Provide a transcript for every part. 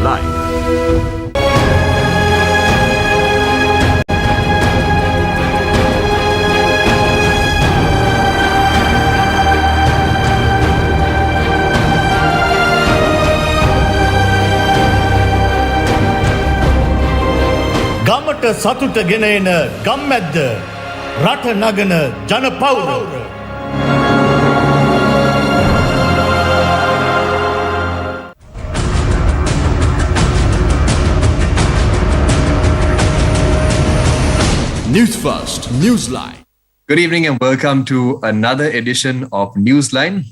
life. ගමට සතුට ගෙන එන ගම්මැද්ද රට නගන ජනපෞර. Newsfirst, Newsline. Good evening and welcome to another edition of Newsline.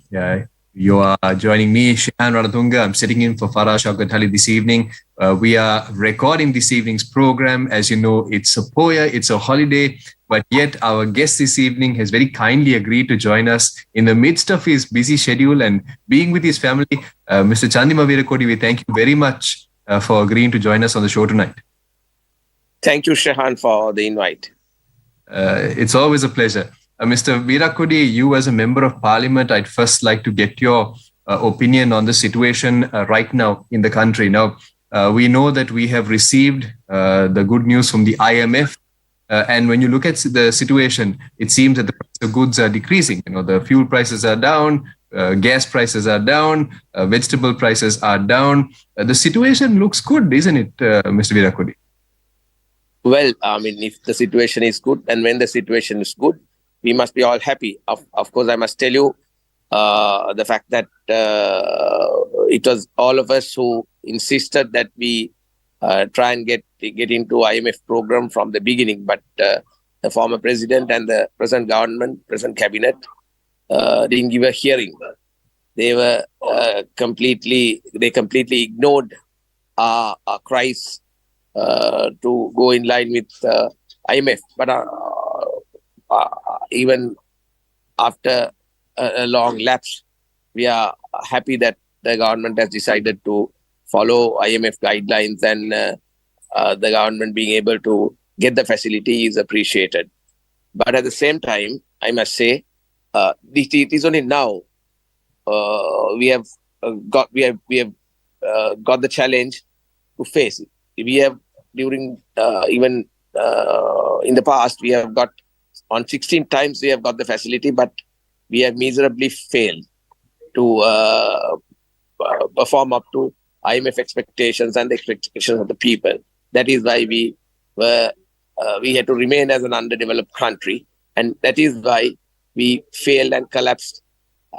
You are joining me, Shihan Ranatunga. I'm sitting in for Farah Shaukat this evening. We are recording this evening's program. As you know, it's a poya, it's a holiday, but yet our guest this evening has very kindly agreed to join us in the midst of his busy schedule and being with his family. Mr. Chandima Weerakkody, we thank you very much for agreeing to join us on the show tonight. Thank you, Shihan, for the invite. It's always a pleasure. Mr. Weerakkody, you as a member of parliament, I'd first like to get your opinion on the situation right now in the country. Now, we know that we have received the good news from the IMF. And when you look at the situation, it seems that the price of goods are decreasing. You know, the fuel prices are down, gas prices are down, vegetable prices are down. The situation looks good, isn't it, Mr. Weerakkody? Well, I mean, if the situation is good and when the situation is good, we must be all happy. Of course, I must tell you the fact that it was all of us who insisted that we try and get into IMF program from the beginning. But the former president and the present government, present cabinet, didn't give a hearing. They were completely ignored our cries to go in line with IMF. But even after a long lapse, we are happy that the government has decided to follow IMF guidelines, and the government being able to get the facility is appreciated. But at the same time, I must say, it is only now we have got the challenge to face it. We have during even in the past, we have got on 16 times we have got the facility, but we have miserably failed to perform up to IMF expectations and the expectations of the people. That is why we had to remain as an underdeveloped country, and that is why we failed and collapsed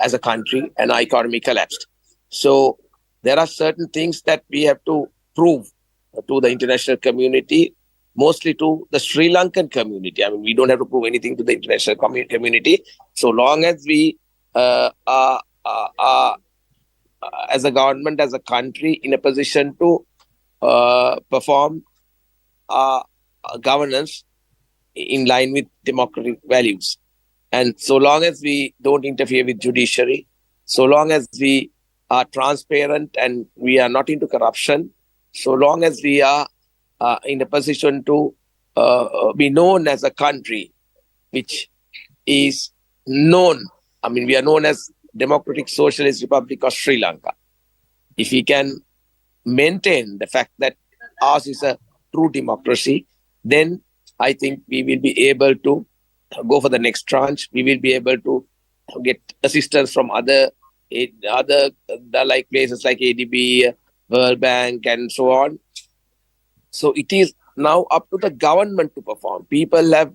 as a country, and our economy collapsed. So there are certain things that we have to prove to the international community, mostly to the Sri Lankan community. I mean, we don't have to prove anything to the international community. So long as we are as a government, as a country, in a position to perform governance in line with democratic values. And so long as we don't interfere with judiciary, so long as we are transparent and we are not into corruption, so long as we are in a position to be known as a country which is known, I mean, we are known as Democratic Socialist Republic of Sri Lanka. If we can maintain the fact that ours is a true democracy, then I think we will be able to go for the next tranche. We will be able to get assistance from other like places like ADB, World Bank, and so on. So it is now up to the government to perform. People have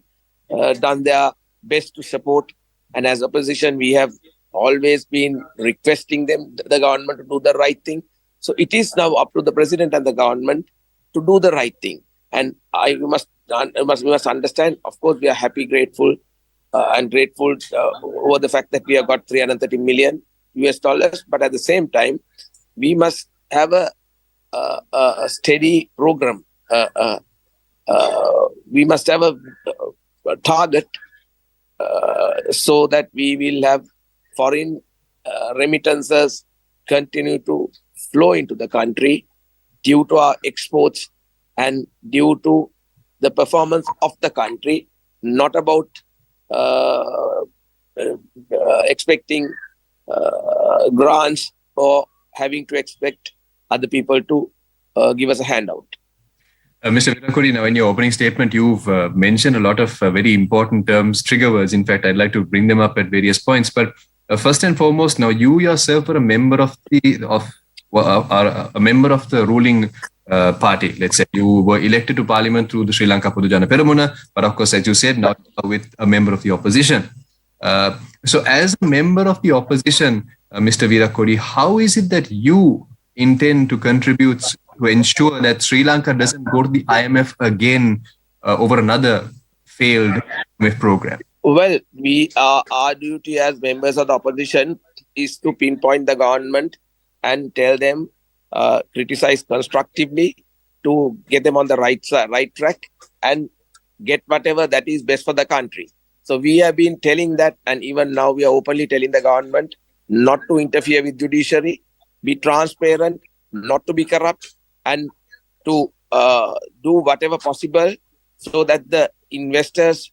done their best to support, and as opposition, we have always been requesting the government to do the right thing. So it is now up to the president and the government to do the right thing. And we must understand, of course, we are happy, grateful over the fact that we have got $330 million. But at the same time, we must have a steady program. We must have a target so that we will have foreign remittances continue to flow into the country due to our exports and due to the performance of the country, not about expecting grants or having to expect other people to give us a handout. Mr. Weerakkody, now in your opening statement, you've mentioned a lot of very important terms, trigger words. In fact, I'd like to bring them up at various points. But first and foremost, now you yourself are a member of the ruling party. Let's say you were elected to parliament through the Sri Lanka Podujana Peramuna, but of course, as you said, now with a member of the opposition. So as a member of the opposition, Mr. Weerakkody, how is it that you intend to contribute to ensure that Sri Lanka doesn't go to the IMF again over another failed IMF program? Well, our duty as members of the opposition is to pinpoint the government and tell them, criticize constructively to get them on the right track and get whatever that is best for the country. So we have been telling that, and even now we are openly telling the government not to interfere with judiciary, be transparent, not to be corrupt, and to do whatever possible so that the investors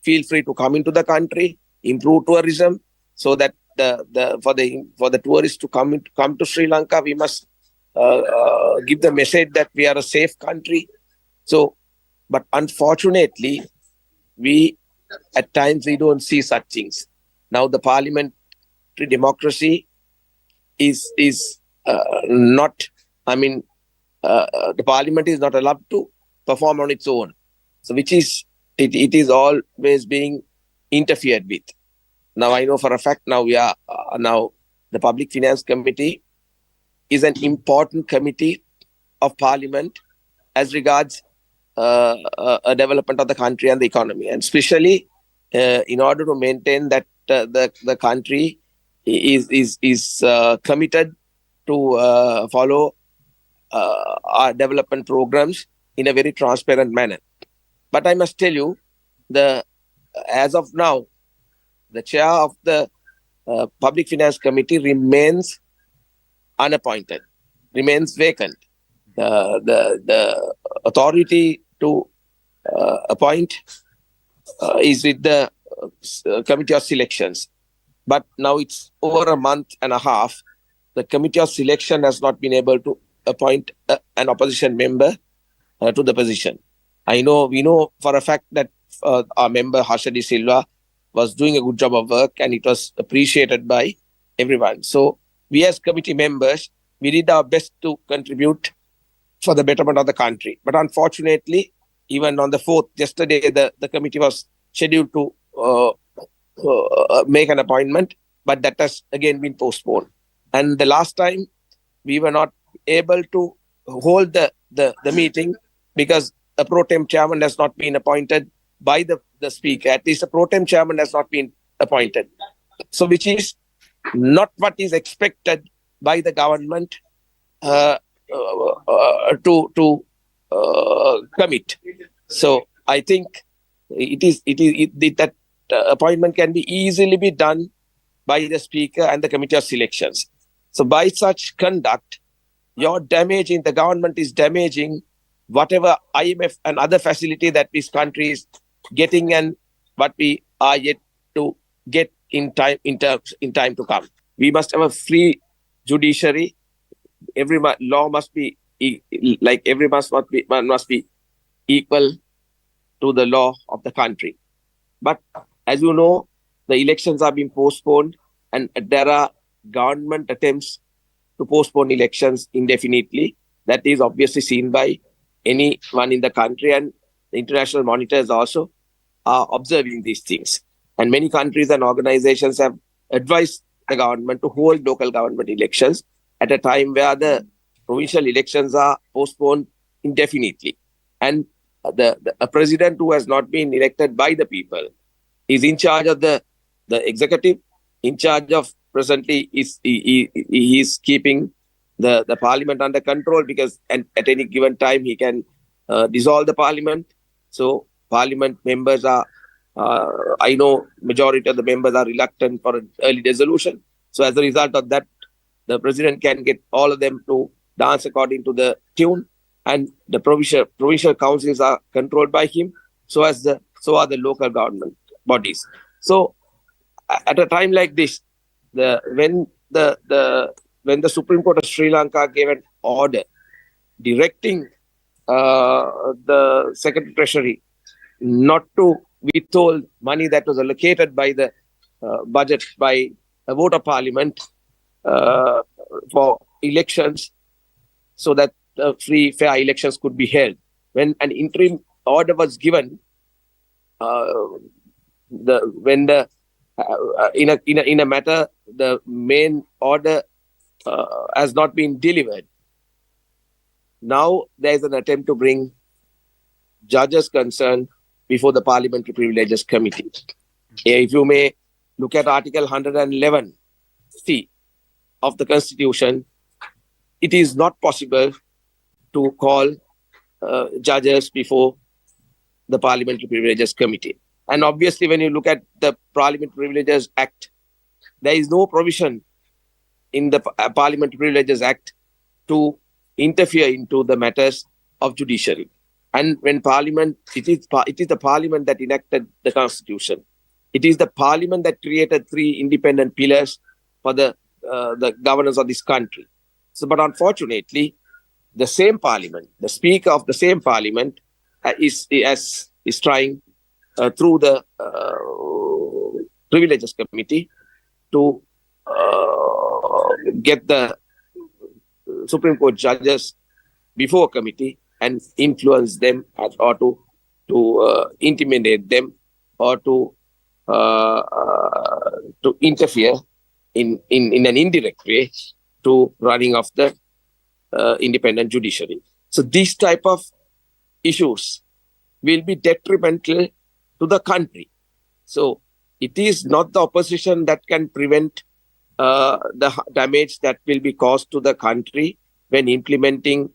feel free to come into the country, improve tourism, so that for the tourists to come to Sri Lanka, we must give the message that we are a safe country. So, but unfortunately, at times we don't see such things. Now the parliamentary democracy is not. I mean, the parliament is not allowed to perform on its own. So, which is it is always being interfered with. Now I know for a fact. Now we are now the Public Finance Committee is an important committee of Parliament as regards a development of the country and the economy, and especially in order to maintain that the country is committed to follow our development programs in a very transparent manner. But I must tell you, as of now, the chair of the Public Finance Committee remains unappointed, remains vacant. The authority to appoint is with the Committee of Selections. But now it's over a month and a half. The Committee of Selection has not been able to appoint an opposition member to the position. We know for a fact that our member Harshadi Silva was doing a good job of work, and it was appreciated by everyone. So we as committee members, we did our best to contribute for the betterment of the country. But unfortunately, even on the 4th, yesterday, the committee was scheduled to make an appointment, but that has again been postponed. And the last time, we were not able to hold the meeting because a pro tem chairman has not been appointed by the speaker. At least a pro tem chairman has not been appointed. So which is not what is expected by the government to commit. So I think that appointment can be easily be done by the speaker and the Committee of Selections. So by such conduct, your damage in the government is damaging whatever IMF and other facility that this country is getting and what we are yet to get in time to come. We must have a free judiciary. Every law must be must be equal to the law of the country. But as you know, the elections are being postponed, and there are government attempts to postpone elections indefinitely. That is obviously seen by anyone in the country, and the international monitors also are observing these things. And many countries and organizations have advised the government to hold local government elections at a time where the provincial elections are postponed indefinitely. And a president who has not been elected by the people is in charge of the executive, in charge of presently he is keeping the parliament under control, because at any given time he can dissolve the parliament. So parliament members are, I know majority of the members are reluctant for an early dissolution. So as a result of that, the president can get all of them to dance according to the tune, and the provincial councils are controlled by him. So are the local government bodies. So at a time like this, when the Supreme Court of Sri Lanka gave an order directing the Secretary Treasury not to withhold money that was allocated by the budget by a vote of parliament for elections, so that free, fair elections could be held. When an interim order was given, in a matter, the main order has not been delivered. Now there is an attempt to bring judges concerned before the Parliamentary Privileges Committee. If you may look at Article 111C of the Constitution, it is not possible to call judges before the Parliamentary Privileges Committee. And obviously, when you look at the Parliamentary Privileges Act, there is no provision in the Parliamentary Privileges Act to interfere into the matters of judiciary. And when Parliament, it is the Parliament that enacted the Constitution. It is the Parliament that created 3 independent pillars for the governance of this country. So, but unfortunately, the same Parliament, the Speaker of the same Parliament, is trying through the Privileges Committee to get the Supreme Court judges before a committee and influence them, or to intimidate them, or to interfere in an indirect way to running of the independent judiciary. So these type of issues will be detrimental to the country. So it is not the opposition that can prevent the damage that will be caused to the country when implementing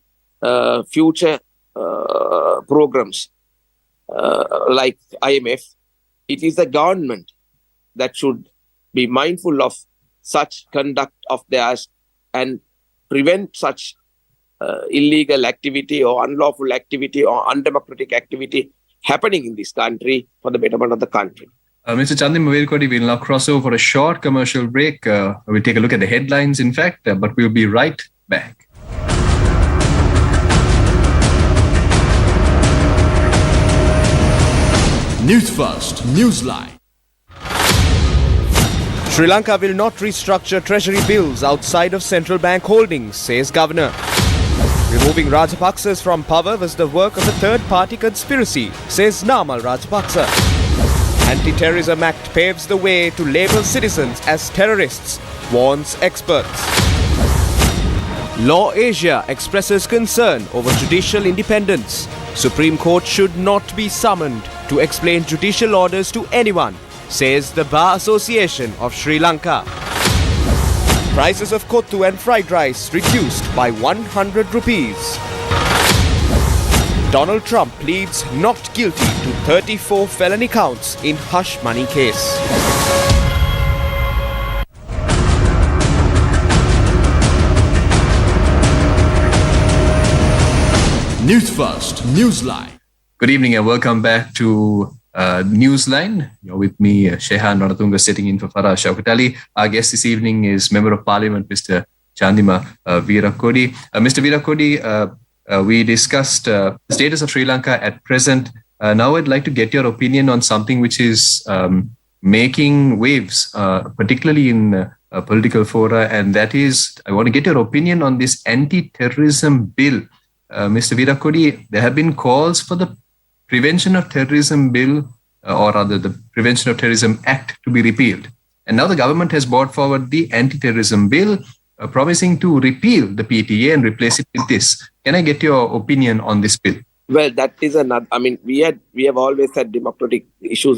future programs like IMF. It is the government that should be mindful of such conduct of theirs and prevent such illegal activity or unlawful activity or undemocratic activity happening in this country for the betterment of the country. Mr. Chandima Weerakkody, we'll now cross over for a short commercial break. We'll take a look at the headlines, in fact, but we'll be right back. Newsfirst, Newsline. Sri Lanka will not restructure treasury bills outside of central bank holdings, says governor. Removing Rajapaksas from power was the work of a third-party conspiracy, says Namal Rajapaksa. Anti-Terrorism Act paves the way to label citizens as terrorists, warns experts. Law Asia expresses concern over judicial independence. Supreme Court should not be summoned to explain judicial orders to anyone, says the Bar Association of Sri Lanka. Prices of kottu and fried rice reduced by 100 rupees. Donald Trump pleads not guilty to 34 felony counts in hush money case. Newsfirst, Newsline. Good evening and welcome back to Newsline. You're with me, Shehan Ranatunga, sitting in for Farah Shaukat Ali. Our guest this evening is Member of Parliament, Mr. Chandima Weerakkody. Mr. Weerakkody, we discussed the status of Sri Lanka at present. Now I'd like to get your opinion on something which is making waves, particularly in political fora, and that is, I want to get your opinion on this anti-terrorism bill. Mr. Weerakkody, there have been calls for the Prevention of Terrorism Bill, or rather the Prevention of Terrorism Act, to be repealed. And now the government has brought forward the anti-terrorism bill, promising to repeal the PTA and replace it with this. Can I get your opinion on this bill? Well, that is another. I mean, we have always had democratic issues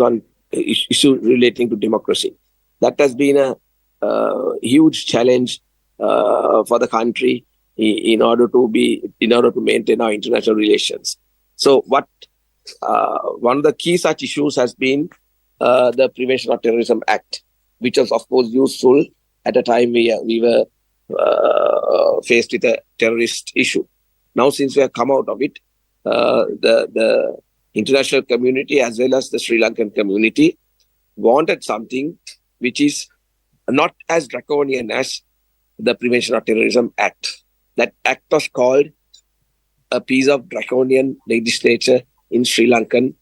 relating to democracy. That has been a huge challenge for the country in order to maintain our international relations. So, one of the key such issues has been the Prevention of Terrorism Act, which was, of course, useful at a time we were faced with a terrorist issue. Now, since we have come out of it, the international community as well as the Sri Lankan community wanted something which is not as draconian as the Prevention of Terrorism Act. That act was called a piece of draconian legislature in Sri Lankan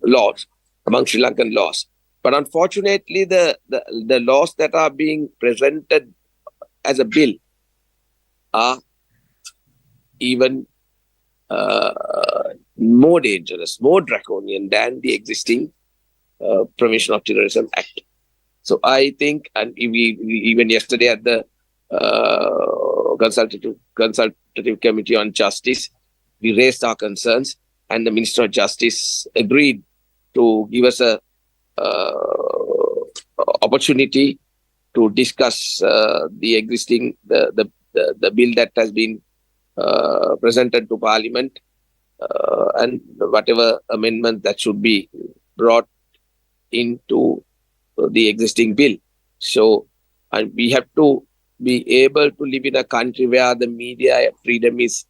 laws, among Sri Lankan laws. But unfortunately, the laws that are being presented as a bill are even more dangerous, more draconian than the existing Prevention of Terrorism Act. So I think, and we even yesterday at the consultative committee on justice, we raised our concerns, and the Minister of Justice agreed to give us a opportunity to discuss the existing the bill that has been presented to Parliament and whatever amendment that should be brought into the existing bill. So, and we have to be able to live in a country where the media freedom is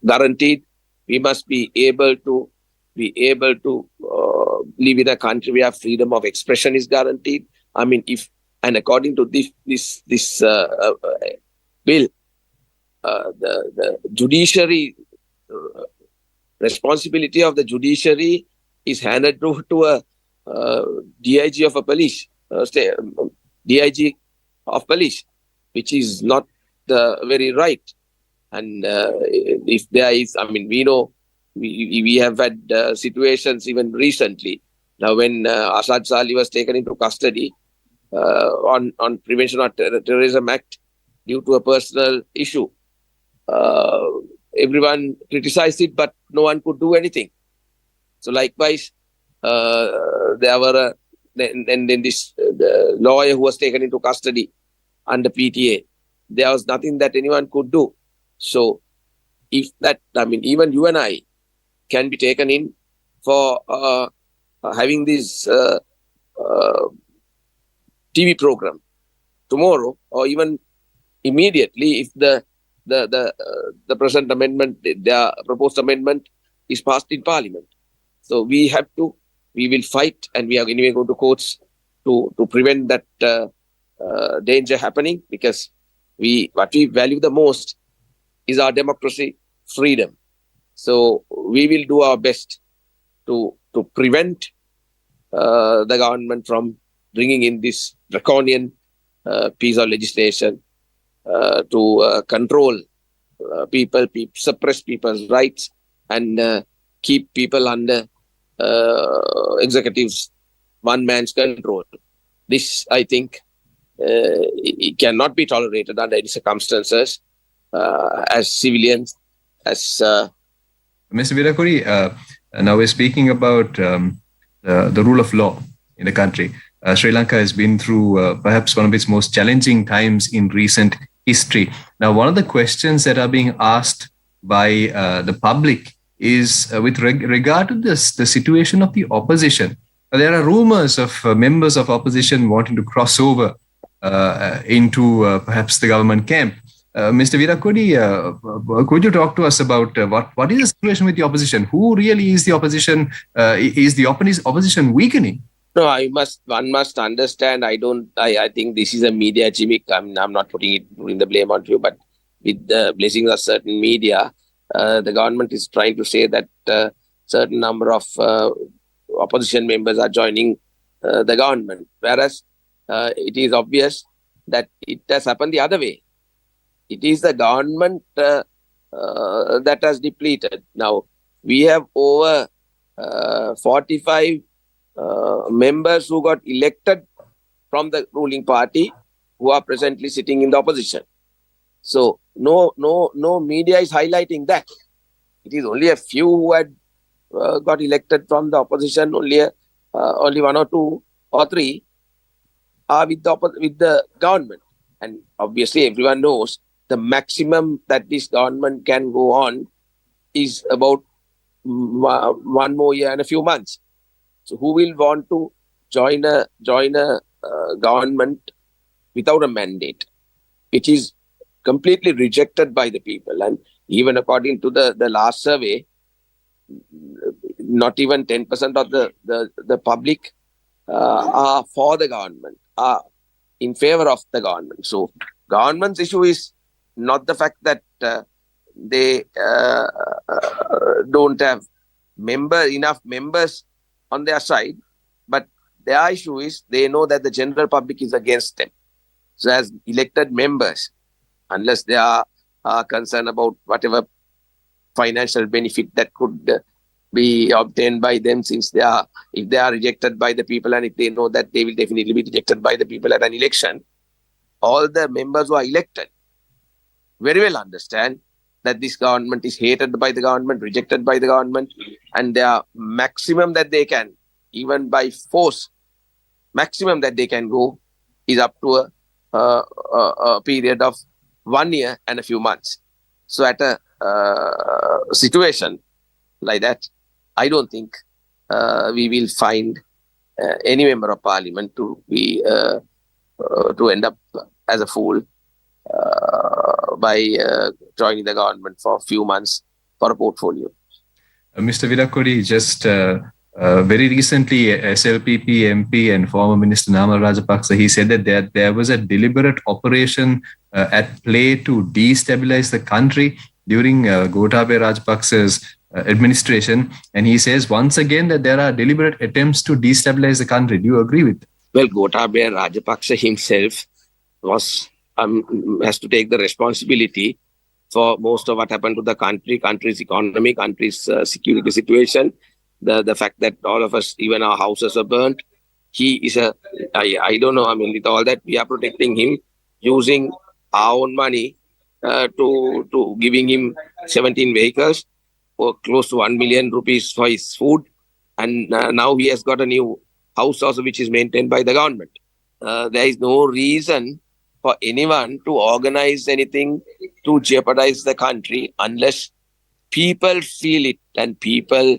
guaranteed. We must be able to live in a country where freedom of expression is guaranteed. I mean, according to this bill, the judiciary responsibility of the judiciary is handed to a DIG of a police, DIG of police, which is not very right. And if there is, I mean, we know we have had situations even recently. Now, when Asad Sali was taken into custody on Prevention of Terrorism Act due to a personal issue, everyone criticized it, but no one could do anything. So likewise, there were then this the lawyer who was taken into custody under PTA. There was nothing that anyone could do. So if that, I mean, even you and I can be taken in for having this TV program tomorrow, or even immediately, if the present amendment, the proposed amendment, is passed in Parliament. So we will fight, and we are anyway going to courts to prevent that danger happening, because what we value the most is our democracy, freedom. So we will do our best to prevent the government from bringing in this draconian piece of legislation to control people, suppress people's rights, and keep people under executive's one man's control. This, I think, it cannot be tolerated under any circumstances as civilians, as Mr. Weerakkody, now we're speaking about the rule of law in the country. Sri Lanka has been through perhaps one of its most challenging times in recent history. Now, one of the questions that are being asked by the public is with regard to the situation of the opposition. There are rumors of members of opposition wanting to cross over into perhaps the government camp. Mr. Weerakkody, could you talk to us about what is the situation with the opposition? Who really is the opposition? Is the opposition weakening? No, one must understand. I think this is a media gimmick. I'm not putting the blame on you, but with the blessings of certain media, the government is trying to say that certain number of opposition members are joining the government, whereas it is obvious that it has happened the other way. It is the government that has depleted. Now, we have over 45 members who got elected from the ruling party who are presently sitting in the opposition. So no media is highlighting that. It is only a few who had got elected from the opposition. Only one or two or three are with the government. And obviously everyone knows the maximum that this government can go on is about 1 more year and a few months. So who will want to join a government without a mandate? It is completely rejected by the people. And even according to the last survey, not even 10% of the public are for the government, are in favor of the government. So government's issue is not the fact that they don't have enough members on their side, but their issue is they know that the general public is against them. So as elected members, unless they are concerned about whatever financial benefit that could be obtained by them, since if they are rejected by the people, and if they know that they will definitely be rejected by the people at an election, all the members who are elected very well understand that this government is hated by the government, rejected by the government, and their maximum that they can, even by force, maximum that they can go is up to a period of 1 year and a few months. So at a situation like that, I don't think we will find any member of parliament to be to end up as a fool by joining the government for a few months for a portfolio. Mr. Weerakkody, just very recently, SLPP MP and former Minister Namal Rajapaksa, he said that there was a deliberate operation at play to destabilize the country during Gotabaya Rajapaksa's administration. And he says once again that there are deliberate attempts to destabilize the country. Do you agree with that? Well, Gotabaya Rajapaksa himself has to take the responsibility for most of what happened to the country's economy, country's security situation. The fact that all of us, even our houses are burnt. He is I don't know, I mean, with all that, we are protecting him using our own money to giving him 17 vehicles or close to 1 million rupees for his food. And now he has got a new house also, which is maintained by the government. There is no reason for anyone to organize anything to jeopardize the country unless people feel it, and people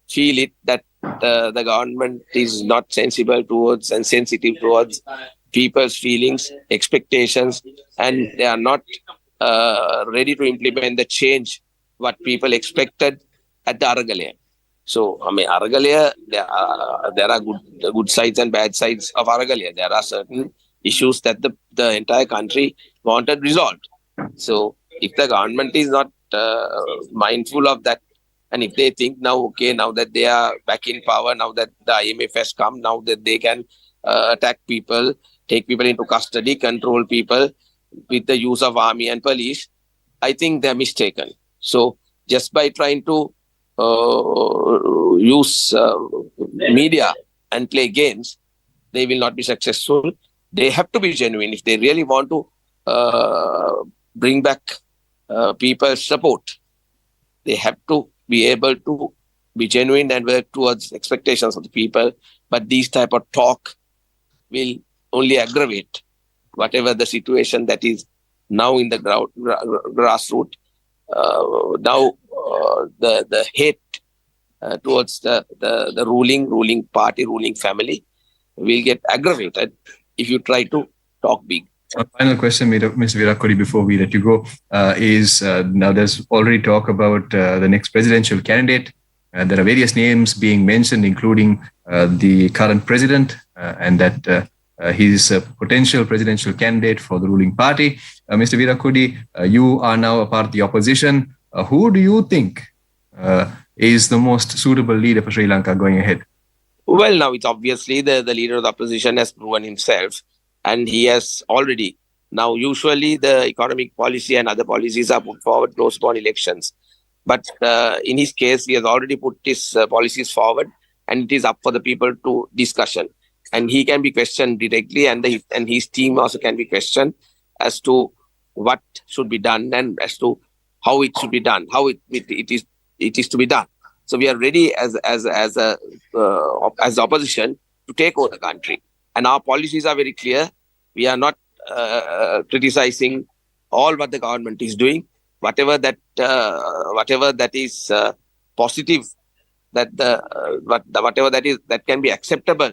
feel it that the government is not sensible towards and sensitive towards people's feelings, expectations, and they are not ready to implement the change what people expected at the Aragalaya. So, I mean, Aragalaya, there are good sides and bad sides of Aragalaya. There are certain issues that the entire country wanted resolved. So, if the government is not mindful of that, and if they think now that they are back in power, now that the IMF has come, now that they can attack people, take people into custody, control people with the use of army and police, I think they're mistaken. So just by trying to use media and play games, they will not be successful. They have to be genuine. If they really want to bring back people's support, they have to be able to be genuine and work towards expectations of the people. But these type of talk will only aggravate whatever the situation that is now in the grassroots. Now the hate towards the ruling party, ruling family will get aggravated if you try to talk big. A final question, Ms. Weerakkody, before we let you go, is now there's already talk about the next presidential candidate. There are various names being mentioned, including the current president, and that he's a potential presidential candidate for the ruling party. Mr. Weerakkody, you are now a part of the opposition. Who do you think is the most suitable leader for Sri Lanka going ahead? Well, now it's obviously the leader of the opposition has proven himself. And he has already, now usually the economic policy and other policies are put forward close upon elections. But in his case, he has already put his policies forward, and it is up for the people to discussion. And he can be questioned directly, and his team also can be questioned as to what should be done and as to how it should be done, how it is to be done. So we are ready as opposition to take over the country. And our policies are very clear. We are not criticizing all what the government is doing. Whatever that is positive, whatever that can be acceptable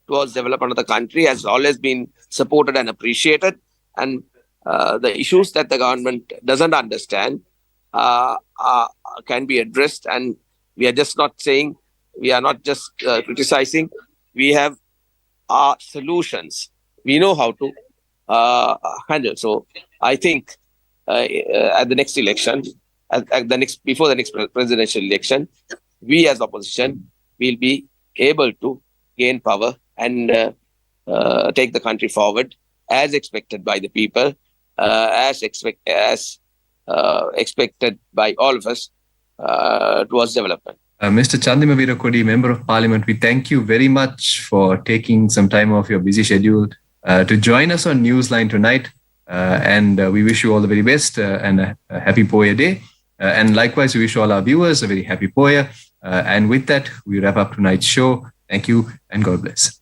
towards development of the country has always been supported and appreciated. And the issues that the government doesn't understand can be addressed. And we are just not saying, we are not just criticizing. We have our solutions we know how to handle. So I think at the next election, before the next presidential election, we as opposition will be able to gain power and take the country forward as expected by the people, as expected by all of us towards development. Mr. Chandima Weerakkody, Member of Parliament, we thank you very much for taking some time off your busy schedule to join us on Newsline tonight. And we wish you all the very best and a happy Poya Day. And likewise, we wish all our viewers a very happy Poya. And with that, we wrap up tonight's show. Thank you and God bless.